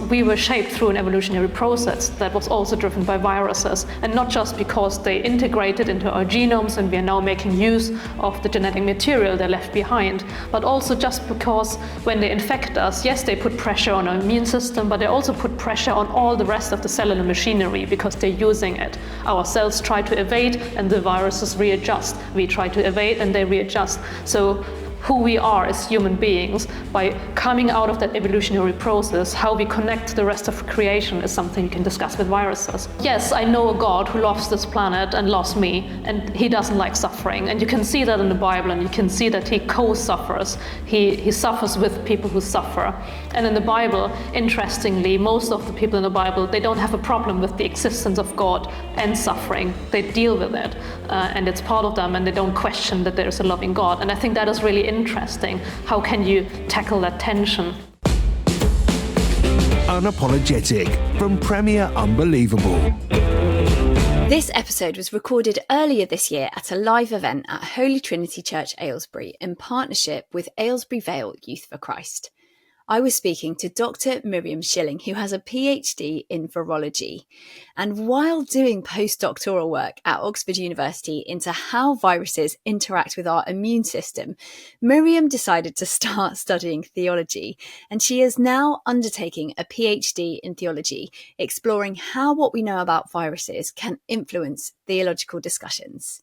we were shaped through an evolutionary process that was also driven by viruses, and not just because they integrated into our genomes and we are now making use of the genetic material they left behind, but also just because when they infect us, yes, they put pressure on our immune system, but they also put pressure on all the rest of the cellular machinery because they're using it. Our cells try to evade and the viruses readjust. We try to evade and they readjust. So who we are as human beings, by coming out of that evolutionary process, how we connect to the rest of creation is something you can discuss with viruses. Yes, I know a God who loves this planet and loves me, and he doesn't like suffering. And you can see that in the Bible, and you can see that he co-suffers. He suffers with people who suffer. And in the Bible, interestingly, most of the people in the Bible, they don't have a problem with the existence of God and suffering. They deal with it, and it's part of them, and they don't question that there's a loving God. And I think that is really interesting. How can you tackle that tension? Unapologetic from Premier Unbelievable. This episode was recorded earlier this year at a live event at Holy Trinity Church, Aylesbury, in partnership with Aylesbury Vale Youth for Christ. I was speaking to Dr. Mirjam Schilling, who has a PhD in virology. And while doing postdoctoral work at Oxford University into how viruses interact with our immune system, Mirjam decided to start studying theology. And she is now undertaking a PhD in theology, exploring how what we know about viruses can influence theological discussions.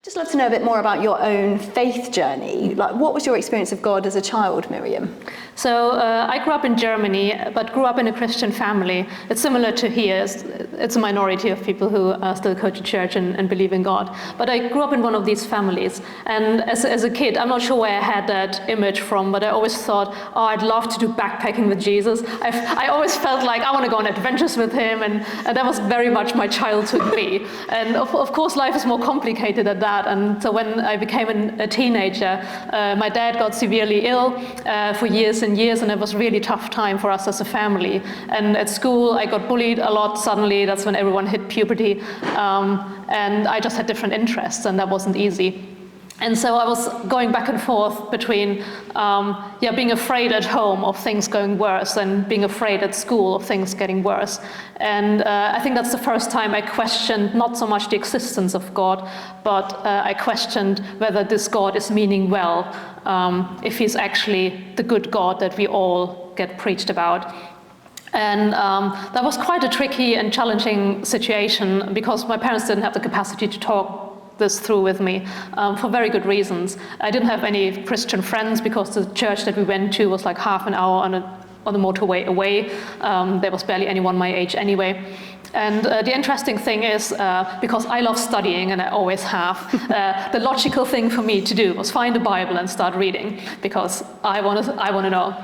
Just love to know a bit more about your own faith journey. Like, what was your experience of God as a child, Mirjam? So I grew up in Germany, but grew up in a Christian family. It's similar to here. It's a minority of people who still go to church and believe in God. But I grew up in one of these families. And as a kid, I'm not sure where I had that image from, but I always thought, oh, I'd love to do backpacking with Jesus. I always felt like I want to go on adventures with him, and that was very much my childhood me. And of course, life is more complicated than that. And so when I became a teenager, my dad got severely ill for years and years, and it was a really tough time for us as a family. And at school, I got bullied a lot suddenly. That's when everyone hit puberty. And I just had different interests, and that wasn't easy. And so I was going back and forth between being afraid at home of things going worse and being afraid at school of things getting worse. And I think that's the first time I questioned not so much the existence of God, but I questioned whether this God is meaning well, if he's actually the good God that we all get preached about. And that was quite a tricky and challenging situation because my parents didn't have the capacity to talk this through with me for very good reasons. I didn't have any Christian friends because the church that we went to was like half an hour on the motorway away. There was barely anyone my age anyway. And the interesting thing is, because I love studying and I always have, the logical thing for me to do was find a Bible and start reading because I want to know.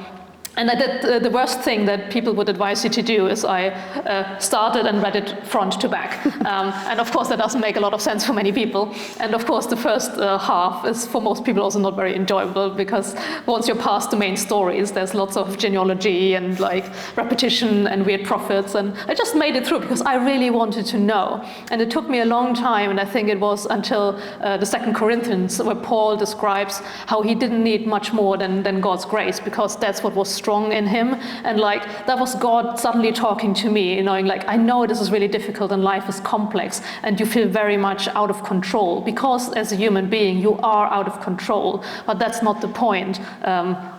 And I did the worst thing that people would advise you to do is I started and read it front to back. And of course that doesn't make a lot of sense for many people. And of course the first half is for most people also not very enjoyable because once you're past the main stories, there's lots of genealogy and like repetition and weird prophets. And I just made it through because I really wanted to know. And it took me a long time, and I think it was until the 2 Corinthians where Paul describes how he didn't need much more than God's grace because that's what was strong in him. And like that was God suddenly talking to me, knowing like I know this is really difficult and life is complex and you feel very much out of control because as a human being you are out of control, but that's not the point.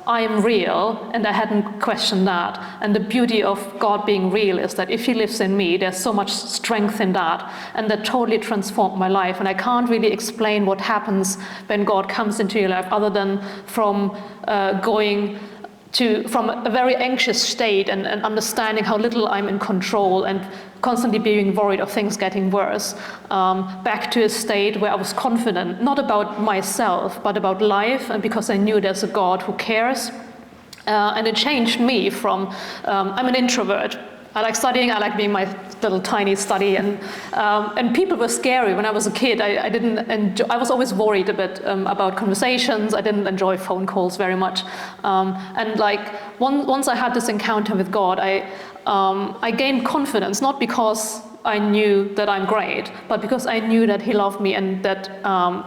I am real, and I hadn't questioned that. And the beauty of God being real is that if he lives in me, there's so much strength in that, and that totally transformed my life. And I can't really explain what happens when God comes into your life other than from from a very anxious state and understanding how little I'm in control and constantly being worried of things getting worse, back to a state where I was confident, not about myself, but about life, and because I knew there's a God who cares. And it changed me from, I'm an introvert. I like studying, I like being my little tiny study, and people were scary. When I was a kid, I didn't enjoy, I was always worried a bit about conversations. I didn't enjoy phone calls very much. And like once I had this encounter with God, I gained confidence, not because I knew that I'm great, but because I knew that he loved me and that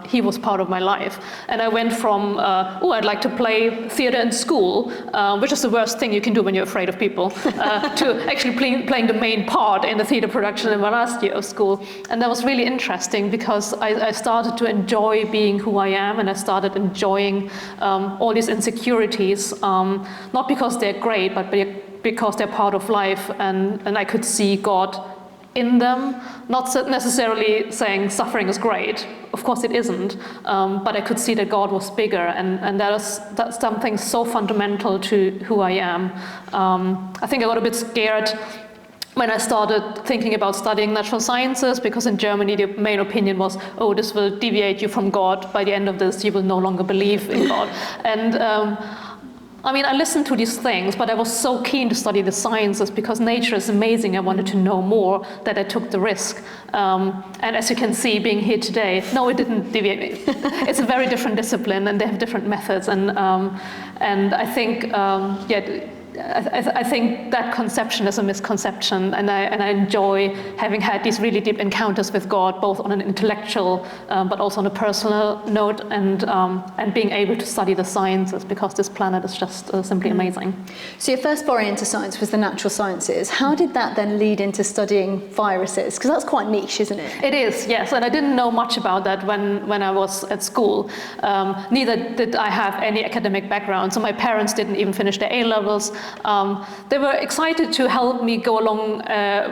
he was part of my life. And I went from, I'd like to play theater in school, which is the worst thing you can do when you're afraid of people, to actually playing the main part in the theater production in my last year of school. And that was really interesting because I started to enjoy being who I am, and I started enjoying all these insecurities, not because they're great, but because they're part of life, and I could see God in them, not necessarily saying suffering is great. Of course it isn't, but I could see that God was bigger, and that's something so fundamental to who I am. I think I got a bit scared when I started thinking about studying natural sciences, because in Germany the main opinion was, this will deviate you from God. By the end of this, you will no longer believe in God. And I listened to these things, but I was so keen to study the sciences because nature is amazing. I wanted to know more, that I took the risk. And as you can see, being here today, no, it didn't deviate me. It's a very different discipline, and they have different methods. And I think, I think that conception is a misconception, and I enjoy having had these really deep encounters with God, both on an intellectual but also on a personal note, and being able to study the sciences, because this planet is just simply amazing. So your first foray into science was the natural sciences. How did that then lead into studying viruses? Because that's quite niche, isn't it? It is, yes, and I didn't know much about that when I was at school. Neither did I have any academic background, so my parents didn't even finish their A-levels. They were excited to help me go along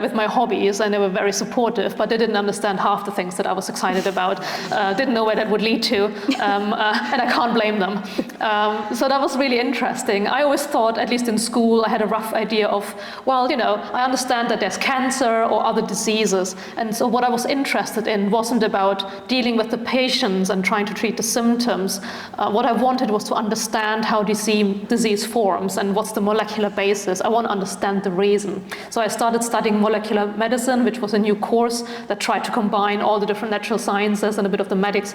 with my hobbies, and they were very supportive, but they didn't understand half the things that I was excited about, didn't know where that would lead to, and I can't blame them. So that was really interesting. I always thought, at least in school, I had a rough idea of, I understand that there's cancer or other diseases, and so what I was interested in wasn't about dealing with the patients and trying to treat the symptoms. What I wanted was to understand how disease forms and what's the molecular basis. I want to understand the reason. So I started studying molecular medicine, which was a new course that tried to combine all the different natural sciences and a bit of the medics,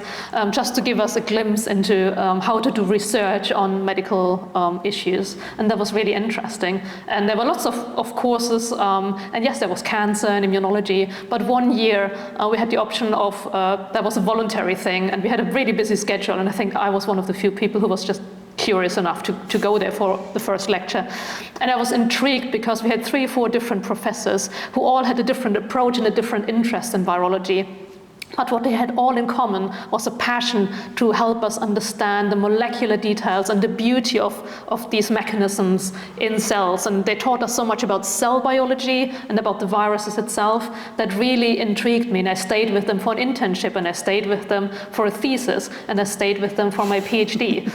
just to give us a glimpse into how to do research on medical issues. And that was really interesting. And there were lots of courses, and yes, there was cancer and immunology, but one year we had the option of, that was a voluntary thing, and we had a really busy schedule, and I think I was one of the few people who was just curious enough to go there for the first lecture. And I was intrigued because we had 3 or 4 different professors who all had a different approach and a different interest in virology. But what they had all in common was a passion to help us understand the molecular details and the beauty of these mechanisms in cells. And they taught us so much about cell biology and about the viruses itself that really intrigued me. And I stayed with them for an internship, and I stayed with them for a thesis, and I stayed with them for my PhD.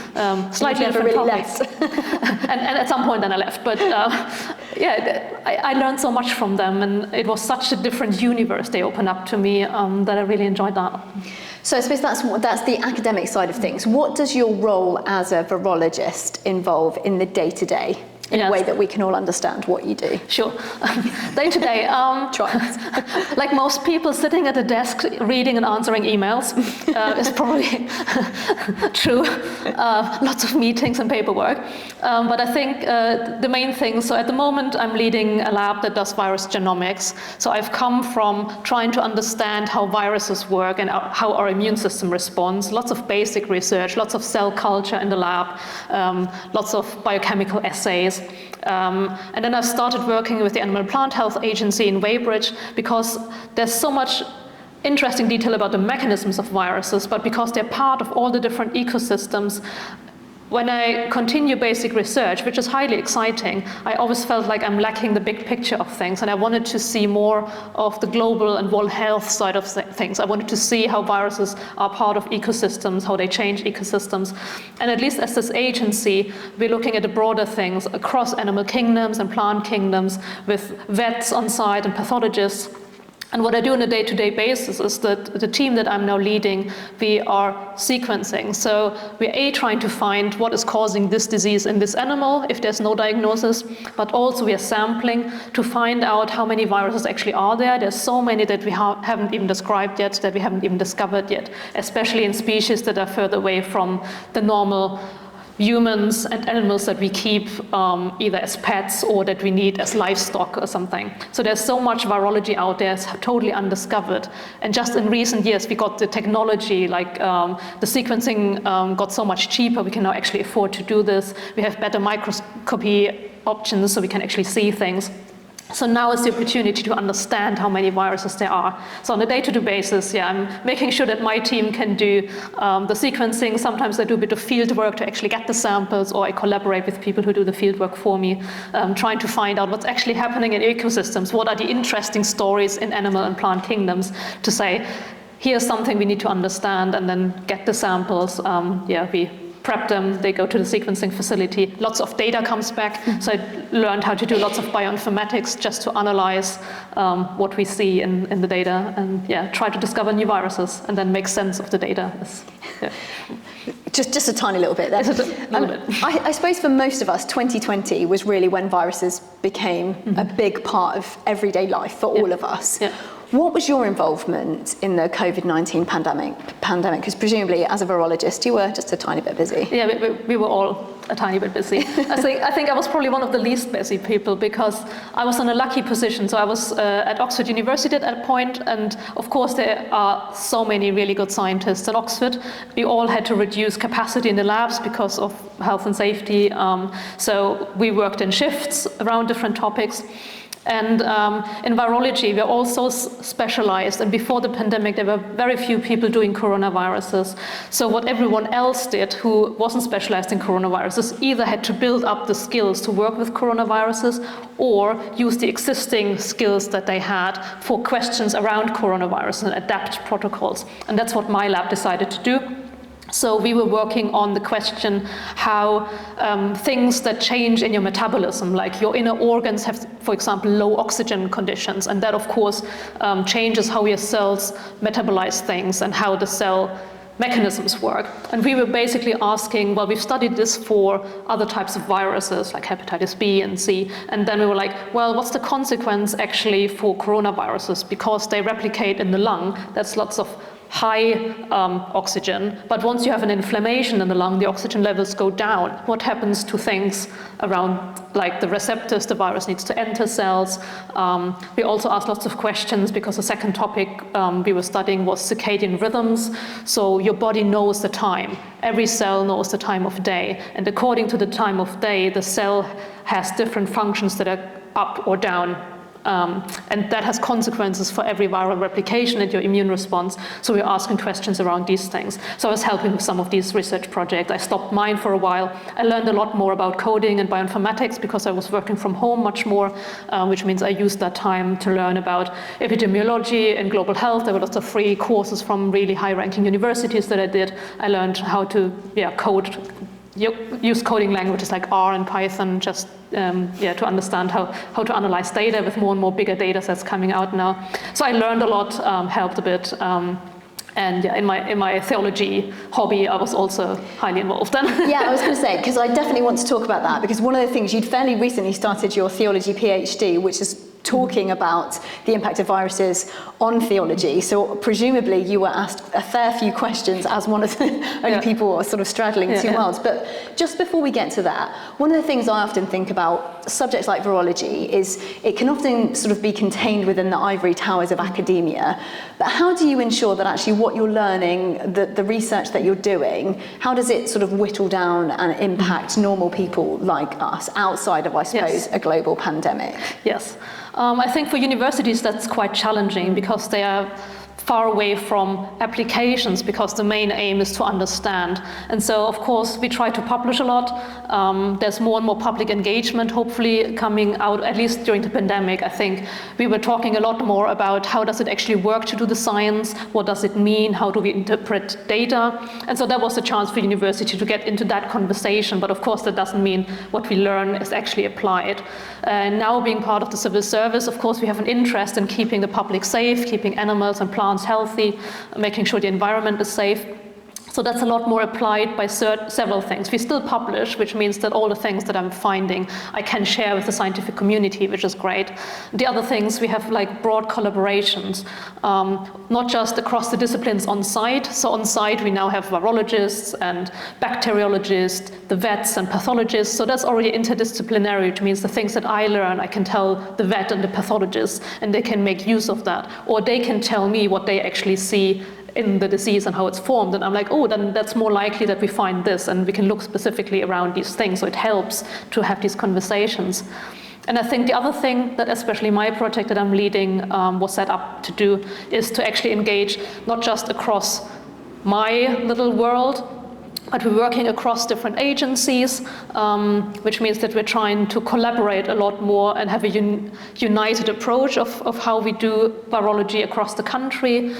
Slightly different topics. and at some point then I left. But I learned so much from them, and it was such a different universe they opened up to me that I really enjoyed that. So I suppose that's the academic side of things. What does your role as a virologist involve in the day-to-day? In a way that we can all understand what you do. Sure. Day to day, like most people sitting at a desk reading and answering emails is probably true. Lots of meetings and paperwork. But I think the main thing, so at the moment I'm leading a lab that does virus genomics. So I've come from trying to understand how viruses work and how our immune system responds. Lots of basic research, lots of cell culture in the lab, lots of biochemical assays. And then I started working with the Animal Plant Health Agency in Weybridge because there's so much interesting detail about the mechanisms of viruses, but because they're part of all the different ecosystems, when I continue basic research, which is highly exciting, I always felt like I'm lacking the big picture of things, and I wanted to see more of the global and world health side of things. I wanted to see how viruses are part of ecosystems, how they change ecosystems. And at least as this agency, we're looking at the broader things across animal kingdoms and plant kingdoms with vets on site and pathologists. And what I do on a day-to-day basis is that the team that I'm now leading, we are sequencing. So we're trying to find what is causing this disease in this animal, if there's no diagnosis, but also we are sampling to find out how many viruses actually are there. There's so many that we haven't even described yet, that we haven't even discovered yet, especially in species that are further away from the normal humans and animals that we keep either as pets or that we need as livestock or something. So there's so much virology out there, it's totally undiscovered. And just in recent years, we got the technology, like the sequencing got so much cheaper, we can now actually afford to do this. We have better microscopy options, so we can actually see things. So now is the opportunity to understand how many viruses there are. So on a day-to-day basis, I'm making sure that my team can do the sequencing. Sometimes I do a bit of field work to actually get the samples, or I collaborate with people who do the field work for me, trying to find out what's actually happening in ecosystems, what are the interesting stories in animal and plant kingdoms, to say, here's something we need to understand, and then get the samples. We prep them, they go to the sequencing facility, lots of data comes back. So I learned how to do lots of bioinformatics just to analyze what we see in the data, and try to discover new viruses and then make sense of the data. Just a tiny little bit there. I suppose for most of us, 2020 was really when viruses became a big part of everyday life for all of us. What was your involvement in the COVID-19 pandemic? Because presumably, as a virologist, you were just a tiny bit busy. Yeah, we were all a tiny bit busy. I think I was probably one of the least busy people, because I was in a lucky position. So I was at Oxford University at that point, and of course there are so many really good scientists at Oxford. We all had to reduce capacity in the labs because of health and safety. So we worked in shifts around different topics. And in virology, we're also specialized. And before the pandemic, there were very few people doing coronaviruses. So what everyone else did who wasn't specialized in coronaviruses either had to build up the skills to work with coronaviruses, or use the existing skills that they had for questions around coronavirus and adapt protocols. And that's what my lab decided to do. So we were working on the question how things that change in your metabolism, like your inner organs have, for example, low oxygen conditions, and that of course changes how your cells metabolize things and how the cell mechanisms work. And we were basically asking, well, we've studied this for other types of viruses like hepatitis B and C, and then we were like, well, what's the consequence actually for coronaviruses? Because they replicate in the lung, that's lots of high oxygen, but once you have an inflammation in the lung, the oxygen levels go down. What happens to things around, like the receptors the virus needs to enter cells? We also asked lots of questions, because the second topic we were studying was circadian rhythms. So your body knows the time. Every cell knows the time of day. And according to the time of day, the cell has different functions that are up or down. And that has consequences for every viral replication and your immune response. So we're asking questions around these things. So I was helping with some of these research projects. I stopped mine for a while. I learned a lot more about coding and bioinformatics because I was working from home much more, which means I used that time to learn about epidemiology and global health. There were lots of free courses from really high-ranking universities that I did. I learned how to code, use coding languages like R and Python, just to understand how to analyze data with more and more bigger data sets coming out now. So I learned a lot, helped a bit, and in my theology hobby, I was also highly involved then. Yeah, I was going to say, because I definitely want to talk about that, because one of the things, you'd fairly recently started your theology PhD, which is talking about the impact of viruses on theology. So presumably you were asked a fair few questions as one of the only people sort of straddling two worlds. But just before we get to that, one of the things I often think about subjects like virology is it can often sort of be contained within the ivory towers of academia. But how do you ensure that actually what you're learning, the research that you're doing, how does it sort of whittle down and impact normal people like us outside of, I suppose, a global pandemic? Yes. I think for universities that's quite challenging because they are far away from applications, because the main aim is to understand. And so, of course, we try to publish a lot. There's more and more public engagement, hopefully, coming out, at least during the pandemic. I think we were talking a lot more about how does it actually work to do the science, what does it mean, how do we interpret data. And so that was a chance for university to get into that conversation. But of course, that doesn't mean what we learn is actually applied. Now being part of the civil service, of course, we have an interest in keeping the public safe, keeping animals and plants healthy, making sure the environment is safe. So that's a lot more applied by several things. We still publish, which means that all the things that I'm finding I can share with the scientific community, which is great. The other things, we have like broad collaborations, not just across the disciplines on site. So on site we now have virologists and bacteriologists, the vets and pathologists. So that's already interdisciplinary, which means the things that I learn I can tell the vet and the pathologist, and they can make use of that. Or they can tell me what they actually see in the disease and how it's formed, and I'm like, oh, then that's more likely that we find this, and we can look specifically around these things, so it helps to have these conversations. And I think the other thing that especially my project that I'm leading was set up to do is to actually engage not just across my little world, but we're working across different agencies, which means that we're trying to collaborate a lot more and have a united approach of how we do virology across the country.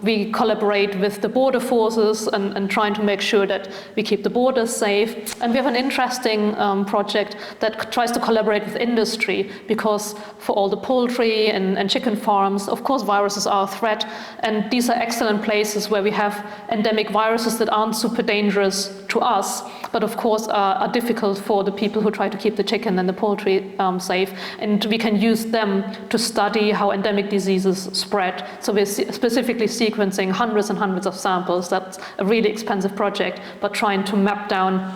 We collaborate with the border forces and trying to make sure that we keep the borders safe. And we have an interesting project that tries to collaborate with industry, because for all the poultry and chicken farms, of course, viruses are a threat. And these are excellent places where we have endemic viruses that aren't super dangerous to us, but of course are difficult for the people who try to keep the chicken and the poultry safe. And we can use them to study how endemic diseases spread. So we're specifically sequencing hundreds and hundreds of samples. That's a really expensive project, but trying to map down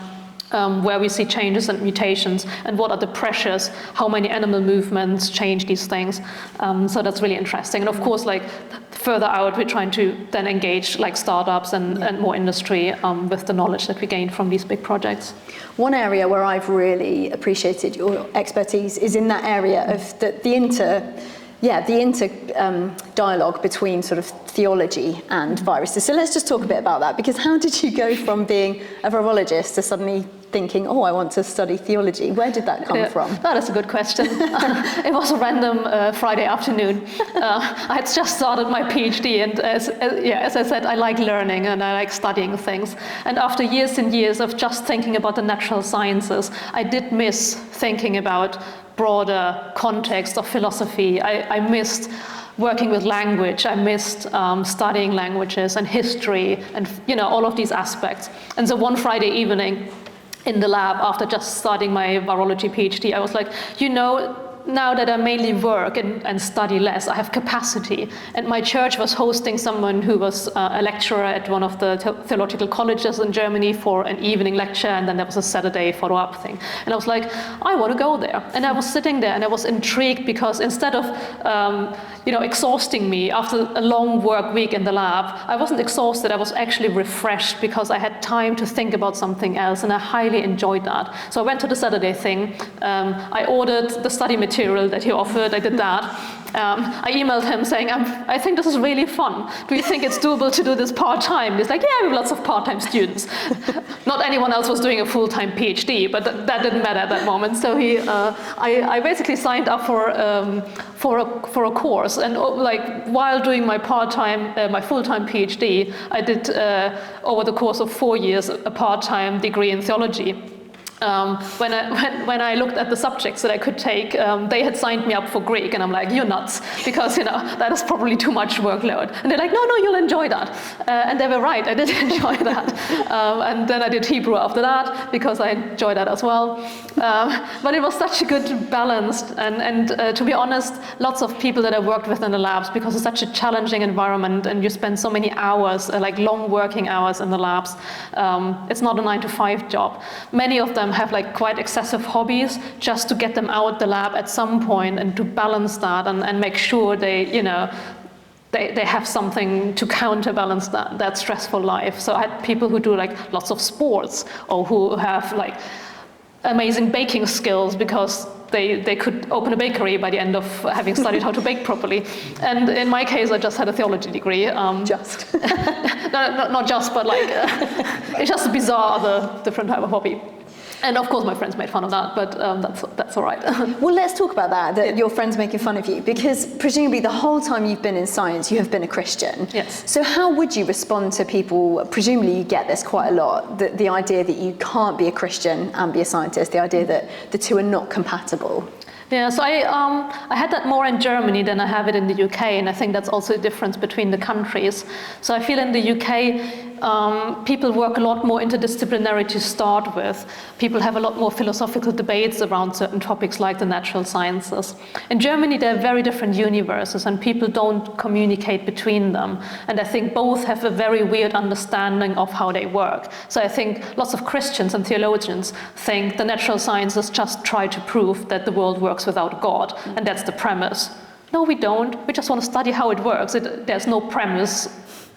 where we see changes and mutations, and what are the pressures, how many animal movements change these things. So that's really interesting. And of course, like further out, we're trying to then engage like startups and more industry with the knowledge that we gain from these big projects. One area where I've really appreciated your expertise is in that area of the inter dialogue between sort of theology and viruses. So let's just talk a bit about that, because how did you go from being a virologist to suddenly thinking, oh, I want to study theology? Where did that come from? That is a good question. It was a random Friday afternoon. I had just started my PhD, and as I said, I like learning and I like studying things. And after years and years of just thinking about the natural sciences, I did miss thinking about broader context of philosophy. I missed working with language. I missed studying languages and history and all of these aspects. And so one Friday evening in the lab, after just starting my virology PhD, I was like, now that I mainly work and study less, I have capacity. And my church was hosting someone who was a lecturer at one of the theological colleges in Germany for an evening lecture, and then there was a Saturday follow-up thing. And I was like, I want to go there. And I was sitting there and I was intrigued, because instead of exhausting me after a long work week in the lab, I wasn't exhausted, I was actually refreshed, because I had time to think about something else, and I highly enjoyed that. So I went to the Saturday thing, I ordered the study material that he offered, I did that. I emailed him saying, I think this is really fun. Do you think it's doable to do this part-time? He's like, yeah, we have lots of part-time students. Not anyone else was doing a full-time PhD, but that didn't matter at that moment. So I basically signed up for a course, and while doing my part-time, my full-time PhD, I did over the course of 4 years a part-time degree in theology. When I looked at the subjects that I could take, they had signed me up for Greek, and I'm like, you're nuts, because that is probably too much workload. And they're like, no, you'll enjoy that. And they were right, I did enjoy that. And then I did Hebrew after that, because I enjoyed that as well. But it was such a good balance, and to be honest, lots of people that I worked with in the labs, because it's such a challenging environment, and you spend so many hours, like long working hours in the labs. It's not a 9-to-5 job. Many of them have quite excessive hobbies, just to get them out the lab at some point, and to balance that and make sure they have something to counterbalance that stressful life. So I had people who do lots of sports, or who have amazing baking skills, because they could open a bakery by the end of having studied how to bake properly. And in my case, I just had a theology degree. Just. Not just, but it's just a bizarre other different type of hobby. And of course, my friends made fun of that, but that's all right. Well, let's talk about that your friends making fun of you, because presumably the whole time you've been in science, you have been a Christian. Yes. So how would you respond to people, presumably you get this quite a lot, the idea that you can't be a Christian and be a scientist, the idea that the two are not compatible? Yeah, so I had that more in Germany than I have it in the UK, and I think that's also a difference between the countries. So I feel in the UK, people work a lot more interdisciplinary to start with. People have a lot more philosophical debates around certain topics like the natural sciences. In Germany, there are very different universes, and people don't communicate between them. And I think both have a very weird understanding of how they work. So I think lots of Christians and theologians think the natural sciences just try to prove that the world works without God, and that's the premise. No, we don't. We just want to study how it works. There's no premise,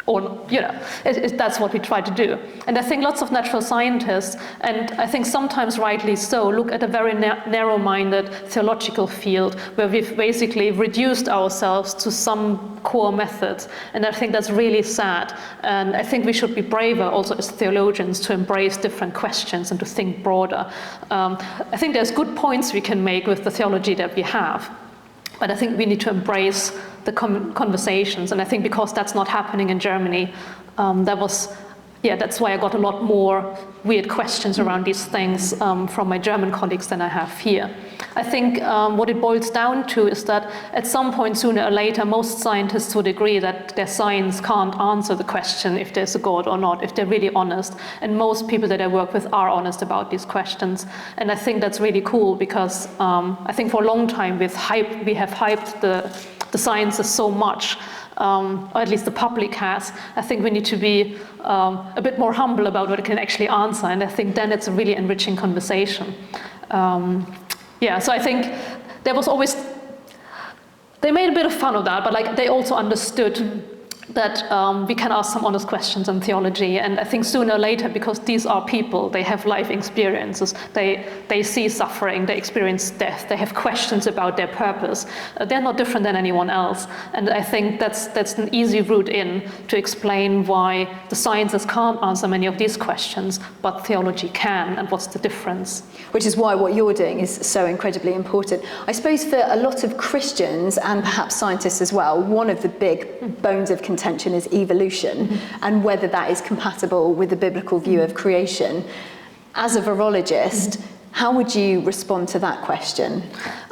or, that's what we try to do. And I think lots of natural scientists, and I think sometimes rightly so, look at a very narrow-minded theological field where we've basically reduced ourselves to some core methods. And I think that's really sad. And I think we should be braver also as theologians to embrace different questions and to think broader. I think there's good points we can make with the theology that we have. But I think we need to embrace the conversations, and I think because that's not happening in Germany, that's why I got a lot more weird questions around these things from my German colleagues than I have here. I think what it boils down to is that at some point, sooner or later, most scientists would agree that their science can't answer the question if there's a God or not, if they're really honest. And most people that I work with are honest about these questions. And I think that's really cool because I think for a long time we have hyped the sciences so much, or at least the public has. I think we need to be a bit more humble about what it can actually answer, and I think then it's a really enriching conversation. So I think they made a bit of fun of that, but they also understood that we can ask some honest questions in theology, and I think sooner or later, because these are people, they have life experiences, they see suffering, they experience death, they have questions about their purpose. They're not different than anyone else, and I think that's an easy route in to explain why the sciences can't answer many of these questions, but theology can, and what's the difference. Which is why what you're doing is so incredibly important. I suppose for a lot of Christians, and perhaps scientists as well, one of the big bones of contention is evolution, and whether that is compatible with the biblical view of creation. As a virologist, how would you respond to that question?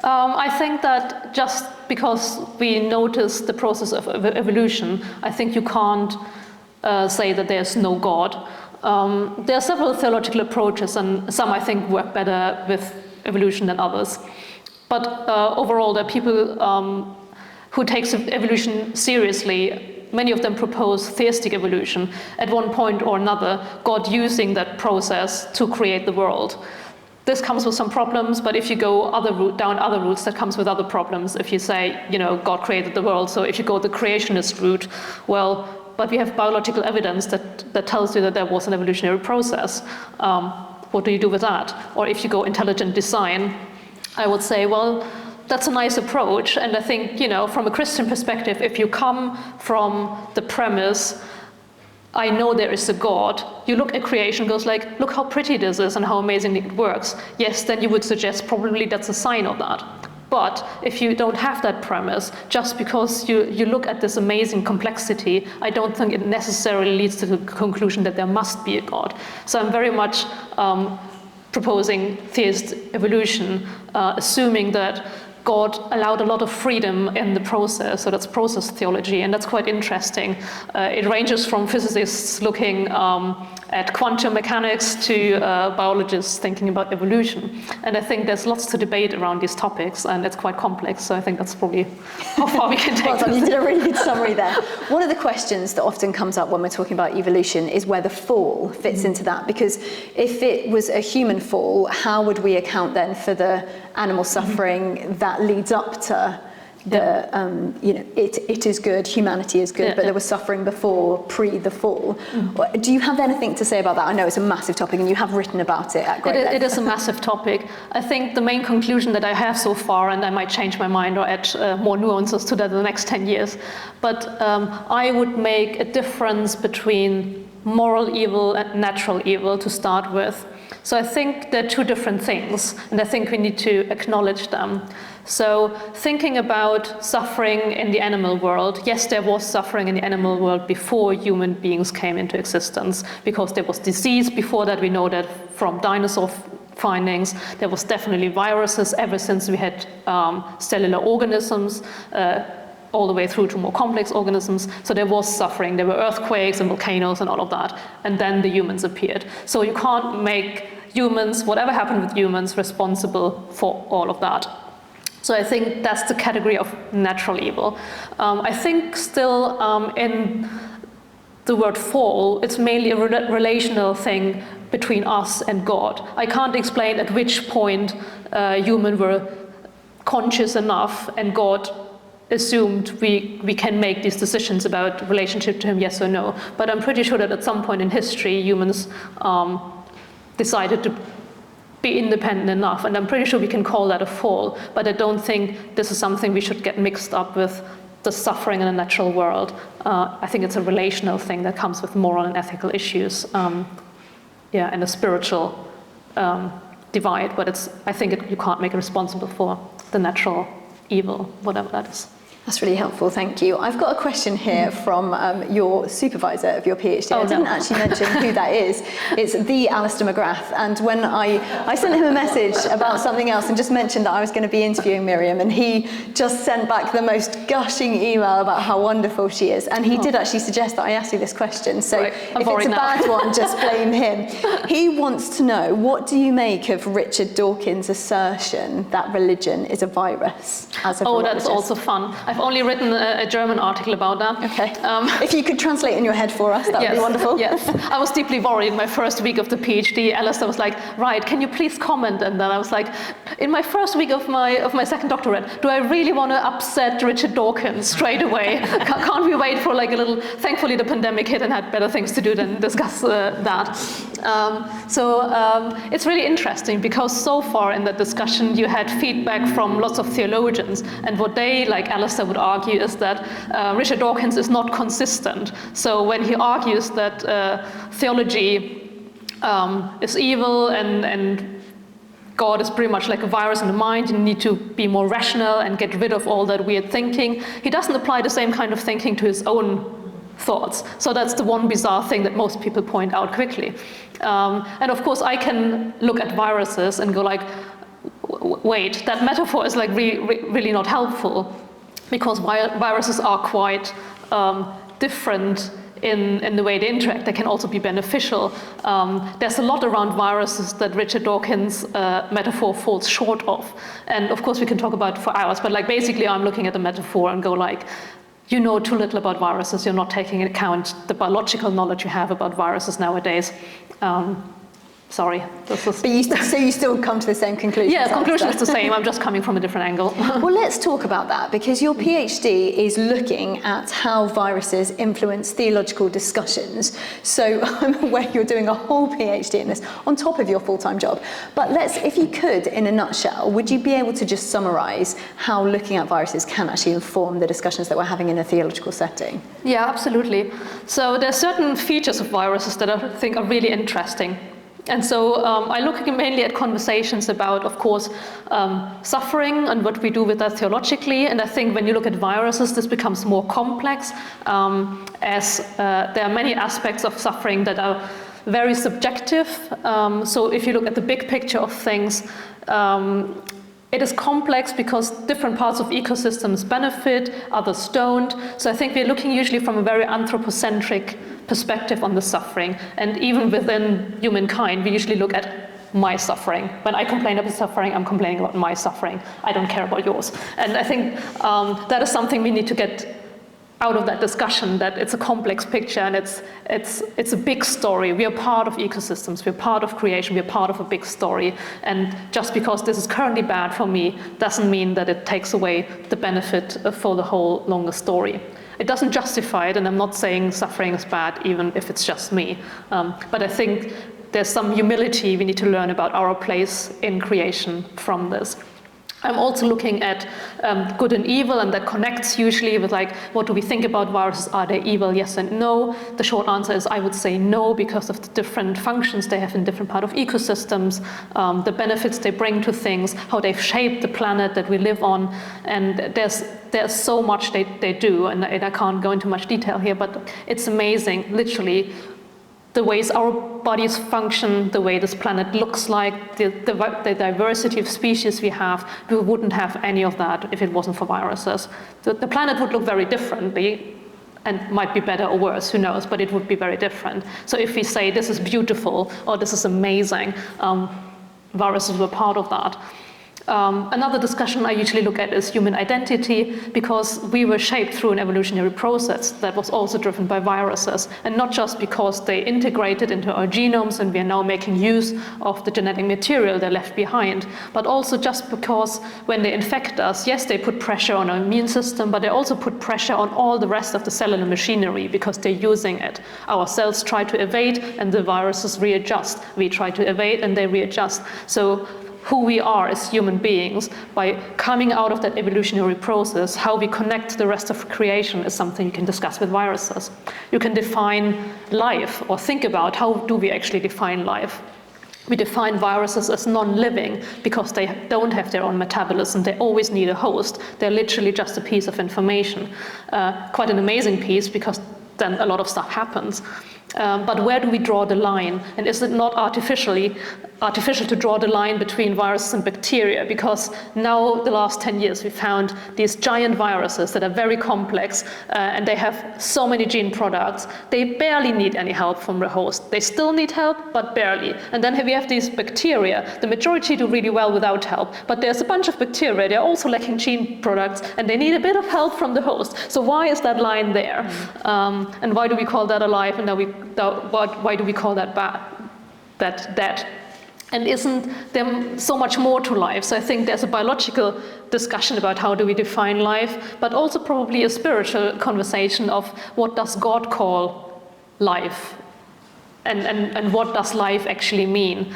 I think that just because we notice the process of evolution, I think you can't say that there's no God. There are several theological approaches, and some I think work better with evolution than others. But overall, there are people who take evolution seriously. Many of them propose theistic evolution, at one point or another, God using that process to create the world. This comes with some problems, but if you go down other routes, that comes with other problems. If you say, God created the world, so if you go the creationist route, but we have biological evidence that tells you that there was an evolutionary process. What do you do with that? Or if you go intelligent design, I would say, that's a nice approach. And I think, from a Christian perspective, if you come from the premise, I know there is a God, you look at creation, goes like, look how pretty this is and how amazingly it works. Yes, then you would suggest probably that's a sign of that. But if you don't have that premise, just because you look at this amazing complexity, I don't think it necessarily leads to the conclusion that there must be a God. So I'm very much proposing theist evolution, assuming that God allowed a lot of freedom in the process, so that's process theology, and that's quite interesting. It ranges from physicists looking at quantum mechanics to biologists thinking about evolution. And I think there's lots to debate around these topics, and it's quite complex, so I think that's probably how far we can take it. You did a really good summary there. One of the questions that often comes up when we're talking about evolution is where the fall fits into that, because if it was a human fall, how would we account then for the animal suffering that leads up to the, it is good, humanity is good, but there was suffering before, pre the fall. Do you have anything to say about that? I know it's a massive topic and you have written about it at great length. It is a massive topic. I think the main conclusion that I have so far, and I might change my mind or add more nuances to that in the next 10 years, but I would make a difference between moral evil and natural evil to start with. So I think they're two different things, and I think we need to acknowledge them. So thinking about suffering in the animal world, yes, there was suffering in the animal world before human beings came into existence, because there was disease before that. We know that from dinosaur findings. There was definitely viruses ever since we had cellular organisms. all the way through to more complex organisms. So there was suffering. There were earthquakes and volcanoes and all of that. And then the humans appeared. So you can't make humans, whatever happened with humans, responsible for all of that. So I think that's the category of natural evil. I think still in the word fall, it's mainly a relational thing between us and God. I can't explain at which point humans were conscious enough and God assumed we can make these decisions about relationship to him, yes or no. But I'm pretty sure that at some point in history, humans decided to be independent enough, and I'm pretty sure we can call that a fall, but I don't think this is something we should get mixed up with the suffering in a natural world. I think it's a relational thing that comes with moral and ethical issues, and a spiritual divide, but I think you can't make it responsible for the natural evil, whatever that is. That's really helpful, thank you. I've got a question here from your supervisor of your PhD. I didn't actually mention who that is. It's the Alistair McGrath. And when I sent him a message about something else and just mentioned that I was going to be interviewing Mirjam, and he just sent back the most gushing email about how wonderful she is. And he did actually suggest that I ask you this question. So if it's a bad one, just blame him. He wants to know, what do you make of Richard Dawkins' assertion that religion is a virus as a virologist? That's also fun. I've only written a German article about that. Okay. If you could translate in your head for us, that would be wonderful. Yes. I was deeply worried in my first week of the PhD. Alistair was like, right, can you please comment? And then I was like, in my first week of my second doctorate, do I really want to upset Richard Dawkins straight away? Can't we wait for like a little, thankfully the pandemic hit and had better things to do than discuss that. It's really interesting because so far in that discussion you had feedback from lots of theologians, and what they, like Alistair, would argue is that Richard Dawkins is not consistent. So when he argues that theology is evil and God is pretty much like a virus in the mind, you need to be more rational and get rid of all that weird thinking, he doesn't apply the same kind of thinking to his own thoughts. So that's the one bizarre thing that most people point out quickly. And of course I can look at viruses and go like, wait, that metaphor is like really not helpful, because viruses are quite different in the way they interact. They can also be beneficial. There's a lot around viruses that Richard Dawkins' metaphor falls short of. And of course we can talk about it for hours, but like basically I'm looking at the metaphor and go like, you know too little about viruses, you're not taking into account the biological knowledge you have about viruses nowadays. Sorry. But you still come to the same conclusion? Yeah, the conclusion is the same. I'm just coming from a different angle. Well, let's talk about that, because your PhD is looking at how viruses influence theological discussions. So I'm aware you're doing a whole PhD in this on top of your full-time job. But if you could, in a nutshell, would you be able to just summarize how looking at viruses can actually inform the discussions that we're having in a theological setting? Yeah, absolutely. So there are certain features of viruses that I think are really interesting. And so I look mainly at conversations about, of course, suffering and what we do with that theologically. And I think when you look at viruses, this becomes more complex, as there are many aspects of suffering that are very subjective. So if you look at the big picture of things, it is complex because different parts of ecosystems benefit, others don't. So I think we're looking usually from a very anthropocentric perspective on the suffering. And even within humankind, we usually look at my suffering. When I complain about suffering, I'm complaining about my suffering. I don't care about yours. And I think that is something we need to get out of that discussion, that it's a complex picture and it's a big story. We are part of ecosystems, we're part of creation, we're part of a big story. And just because this is currently bad for me doesn't mean that it takes away the benefit for the whole longer story. It doesn't justify it, and I'm not saying suffering is bad even if it's just me. But I think there's some humility we need to learn about our place in creation from this. I'm also looking at good and evil, and that connects usually with like, what do we think about viruses? Are they evil? Yes and no. The short answer is I would say no, because of the different functions they have in different parts of ecosystems, the benefits they bring to things, how they've shaped the planet that we live on. And there's so much they do, and I can't go into much detail here, but it's amazing, literally. the ways our bodies function, the way this planet looks like, the diversity of species we have, we wouldn't have any of that if it wasn't for viruses. The planet would look very differently, and might be better or worse, who knows, but it would be very different. So if we say this is beautiful or this is amazing, viruses were part of that. Another discussion I usually look at is human identity, because we were shaped through an evolutionary process that was also driven by viruses, and not just because they integrated into our genomes and we are now making use of the genetic material they left behind, but also just because when they infect us, yes, they put pressure on our immune system, but they also put pressure on all the rest of the cellular machinery because they're using it. Our cells try to evade and the viruses readjust. We try to evade and they readjust. So who we are as human beings, by coming out of that evolutionary process, how we connect to the rest of creation is something you can discuss with viruses. You can define life, or think about how do we actually define life. We define viruses as non-living because they don't have their own metabolism. They always need a host. They're literally just a piece of information. Quite an amazing piece, because then a lot of stuff happens. But where do we draw the line? And is it not artificial to draw the line between viruses and bacteria? Because now, the last 10 years, we found these giant viruses that are very complex, and they have so many gene products. They barely need any help from the host. They still need help, but barely. And then we have these bacteria. The majority do really well without help, but there's a bunch of bacteria. They're also lacking gene products, and they need a bit of help from the host. So why is that line there? And why do we call that alive, and why do we call that dead? And isn't there so much more to life? So I think there's a biological discussion about how do we define life, but also probably a spiritual conversation of what does God call life? And what does life actually mean?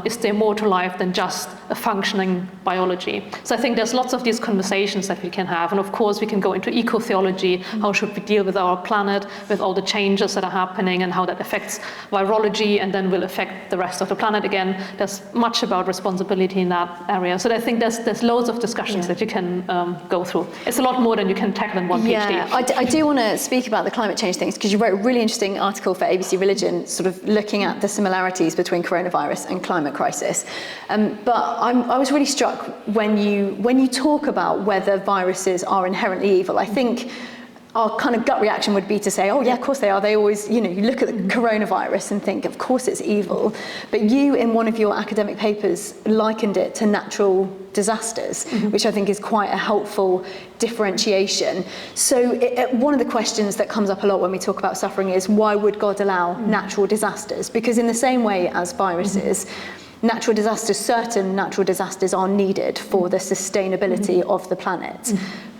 Is there more to life than just a functioning biology? So I think there's lots of these conversations that we can have. And of course, we can go into eco-theology. How should we deal with our planet, with all the changes that are happening, and how that affects virology and then will affect the rest of the planet again. There's much about responsibility in that area. So I think there's loads of discussions that you can go through. It's a lot more than you can tackle in one PhD. Yeah, I do want to speak about the climate change things, because you wrote a really interesting article for ABC Religion, sort of looking at the similarities between coronavirus and climate crisis. But I was really struck when you talk about whether viruses are inherently evil. I think our kind of gut reaction would be to say, oh yeah, of course they are. They always, you look at the coronavirus and think, of course it's evil. But you, in one of your academic papers, likened it to natural disasters, which I think is quite a helpful differentiation. So one of the questions that comes up a lot when we talk about suffering is, why would God allow natural disasters? Because in the same way as viruses, certain natural disasters are needed for the sustainability of the planet.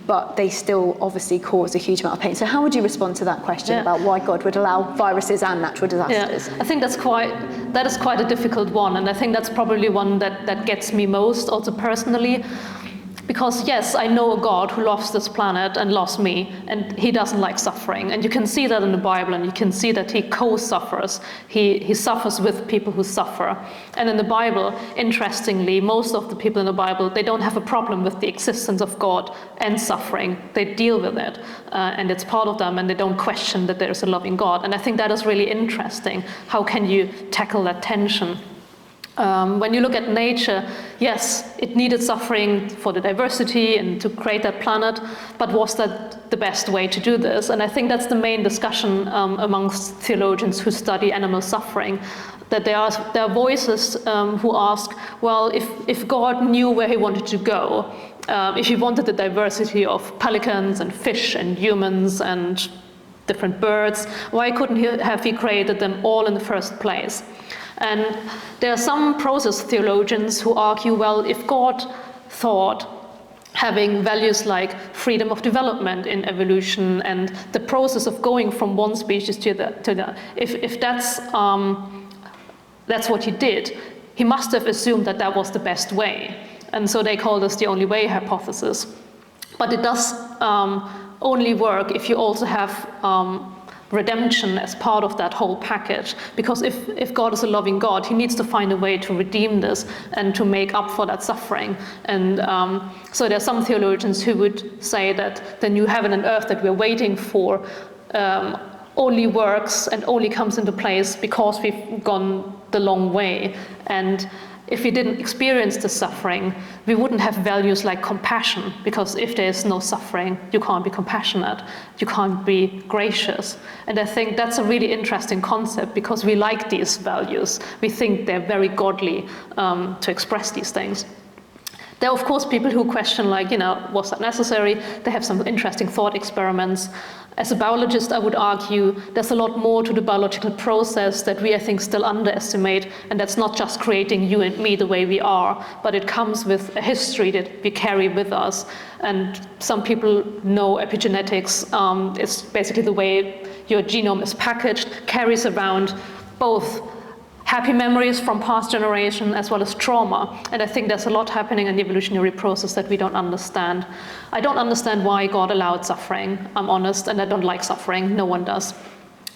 But they still obviously cause a huge amount of pain. So how would you respond to that question about why God would allow viruses and natural disasters? I think that is quite a difficult one, and I think that's probably one that gets me most, also personally. Because yes, I know a God who loves this planet and loves me, and he doesn't like suffering. And you can see that in the Bible, and you can see that he co-suffers. He suffers with people who suffer. And in the Bible, interestingly, most of the people in the Bible, they don't have a problem with the existence of God and suffering. They deal with it, and it's part of them, and they don't question that there's a loving God. And I think that is really interesting. How can you tackle that tension? When you look at nature, yes, it needed suffering for the diversity and to create that planet, but was that the best way to do this? And I think that's the main discussion amongst theologians who study animal suffering, that there are voices who ask, well, if God knew where he wanted to go, if he wanted the diversity of pelicans and fish and humans and different birds, why couldn't he created them all in the first place? And there are some process theologians who argue, well, if God thought having values like freedom of development in evolution and the process of going from one species to the if that's what he did, he must have assumed that that was the best way. And so they call this the only way hypothesis. But it does only work if you also have redemption as part of that whole package. Because if God is a loving God, he needs to find a way to redeem this and to make up for that suffering. And so there are some theologians who would say that the new heaven and earth that we're waiting for only works and only comes into place because we've gone the long way. And if we didn't experience the suffering, we wouldn't have values like compassion, because if there's no suffering, you can't be compassionate, you can't be gracious. And I think that's a really interesting concept, because we like these values. We think they're very godly to express these things. There are, of course, people who question, like, was that necessary? They have some interesting thought experiments. As a biologist, I would argue there's a lot more to the biological process that we, I think, still underestimate, and that's not just creating you and me the way we are, but it comes with a history that we carry with us. And some people know epigenetics is basically the way your genome is packaged, carries around both happy memories from past generation as well as trauma. And I think there's a lot happening in the evolutionary process that we don't understand. I don't understand why God allowed suffering, I'm honest, and I don't like suffering, no one does.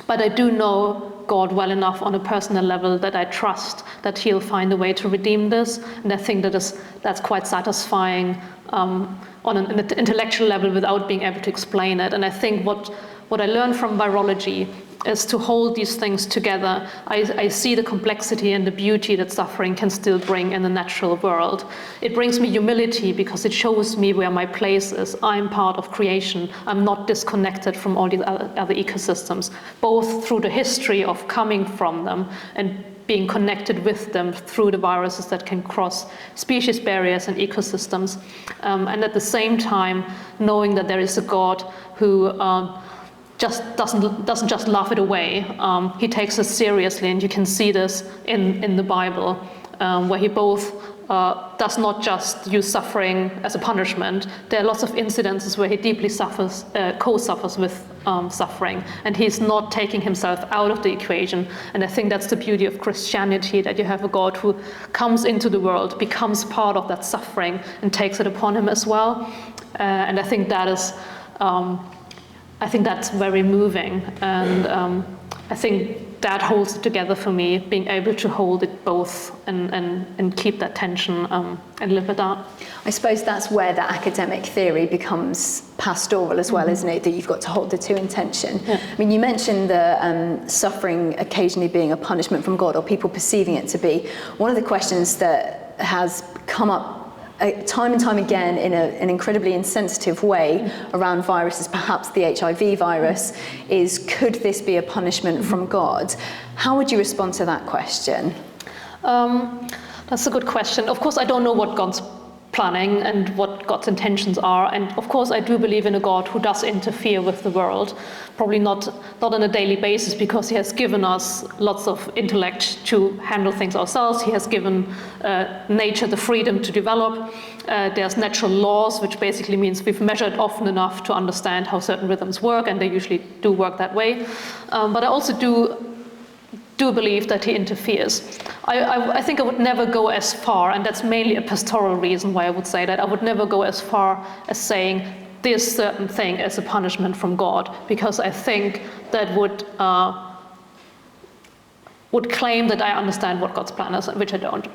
But I do know God well enough on a personal level that I trust that he'll find a way to redeem this. And I think that's quite satisfying on an intellectual level without being able to explain it. And I think what I learned from virology is to hold these things together. I see the complexity and the beauty that suffering can still bring in the natural world. It brings me humility because it shows me where my place is. I'm part of creation. I'm not disconnected from all these other ecosystems, both through the history of coming from them and being connected with them through the viruses that can cross species barriers and ecosystems. And at the same time, knowing that there is a God who just doesn't just laugh it away. He takes us seriously, and you can see this in the Bible, where he both does not just use suffering as a punishment. There are lots of incidences where he deeply co-suffers with suffering, and he's not taking himself out of the equation. And I think that's the beauty of Christianity, that you have a God who comes into the world, becomes part of that suffering, and takes it upon him as well. And I think that is. I think that's very moving, and I think that holds it together for me, being able to hold it both and keep that tension and live with that. I suppose that's where the academic theory becomes pastoral as well, isn't it? That you've got to hold the two in tension. Yeah. I mean, you mentioned the suffering occasionally being a punishment from God, or people perceiving it to be. One of the questions that has come up time and time again in an incredibly insensitive way around viruses, perhaps the HIV virus, is could this be a punishment from God? How would you respond to that question? That's a good question. Of course, I don't know what God's planning and what God's intentions are. And of course, I do believe in a God who does interfere with the world, probably not on a daily basis, because he has given us lots of intellect to handle things ourselves. He has given nature the freedom to develop. There's natural laws, which basically means we've measured often enough to understand how certain rhythms work, and they usually do work that way. But I also do believe that he interferes. I think I would never go as far, and that's mainly a pastoral reason why I would say that. I would never go as far as saying this certain thing as a punishment from God, because I think that would claim that I understand what God's plan is, which I don't.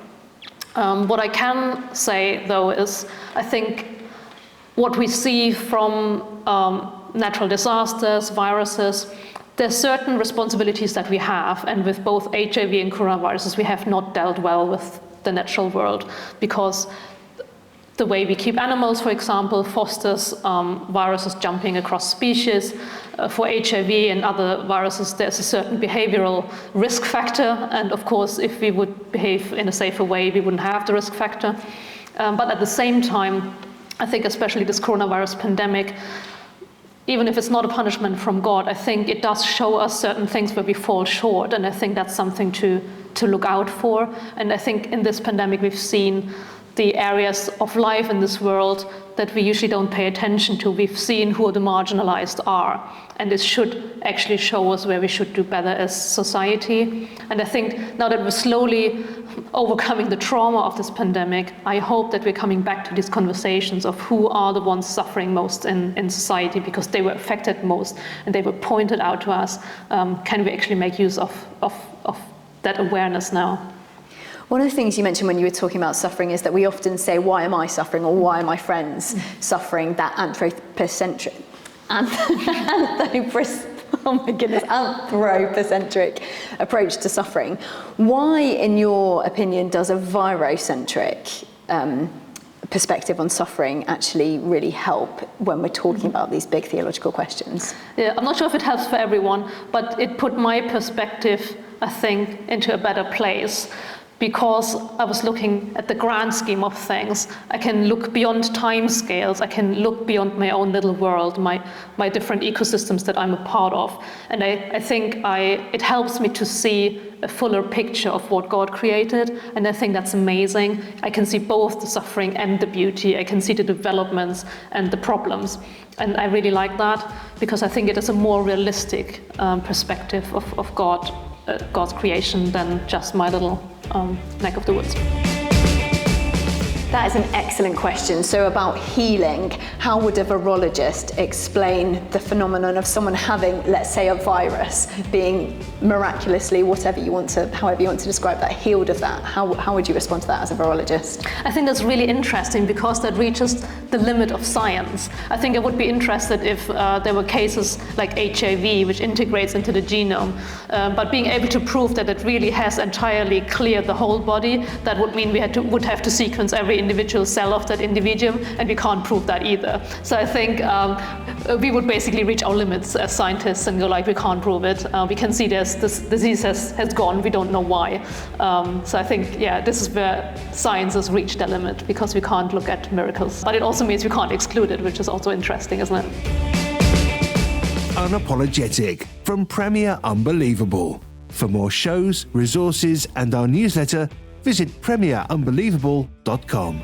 What I can say, though, is I think what we see from natural disasters, viruses, there's certain responsibilities that we have, and with both HIV and coronaviruses, we have not dealt well with the natural world, because the way we keep animals, for example, fosters viruses jumping across species. For HIV and other viruses, there's a certain behavioral risk factor, and of course, if we would behave in a safer way, we wouldn't have the risk factor. But at the same time, I think especially this coronavirus pandemic, even if it's not a punishment from God, I think it does show us certain things where we fall short, and I think that's something to look out for. And I think in this pandemic we've seen the areas of life in this world that we usually don't pay attention to. We've seen who the marginalized are, and it should actually show us where we should do better as society. And I think now that we're slowly overcoming the trauma of this pandemic, I hope that we're coming back to these conversations of who are the ones suffering most in society, because they were affected most and they were pointed out to us. Can we actually make use of that awareness now? One of the things you mentioned when you were talking about suffering is that we often say, why am I suffering, or why are my friends suffering? That anthropocentric oh my goodness, anthropocentric approach to suffering. Why, in your opinion, does a virocentric perspective on suffering actually really help when we're talking about these big theological questions? Yeah, I'm not sure if it helps for everyone, but it put my perspective, I think, into a better place. Because I was looking at the grand scheme of things. I can look beyond time scales. I can look beyond my own little world, my different ecosystems that I'm a part of. And I think it helps me to see a fuller picture of what God created. And I think that's amazing. I can see both the suffering and the beauty. I can see the developments and the problems. And I really like that because I think it is a more realistic perspective of God's creation than just my little neck of the woods. That is an excellent question. So about healing, how would a virologist explain the phenomenon of someone having, let's say, a virus being miraculously, however you want to describe that, healed of that? How would you respond to that as a virologist? I think that's really interesting because that reaches the limit of science. I think I would be interested if there were cases like HIV, which integrates into the genome, but being able to prove that it really has entirely cleared the whole body, that would mean we would have to sequence every individual cell of that individuum, and we can't prove that either. So I think we would basically reach our limits as scientists and go like, we can't prove it. We can see this disease has gone, we don't know why. So I think, yeah, this is where science has reached their limit because we can't look at miracles. But it also means we can't exclude it, which is also interesting, isn't it? Unapologetic from Premier Unbelievable. For more shows, resources and our newsletter, visit premierunbelievable.com.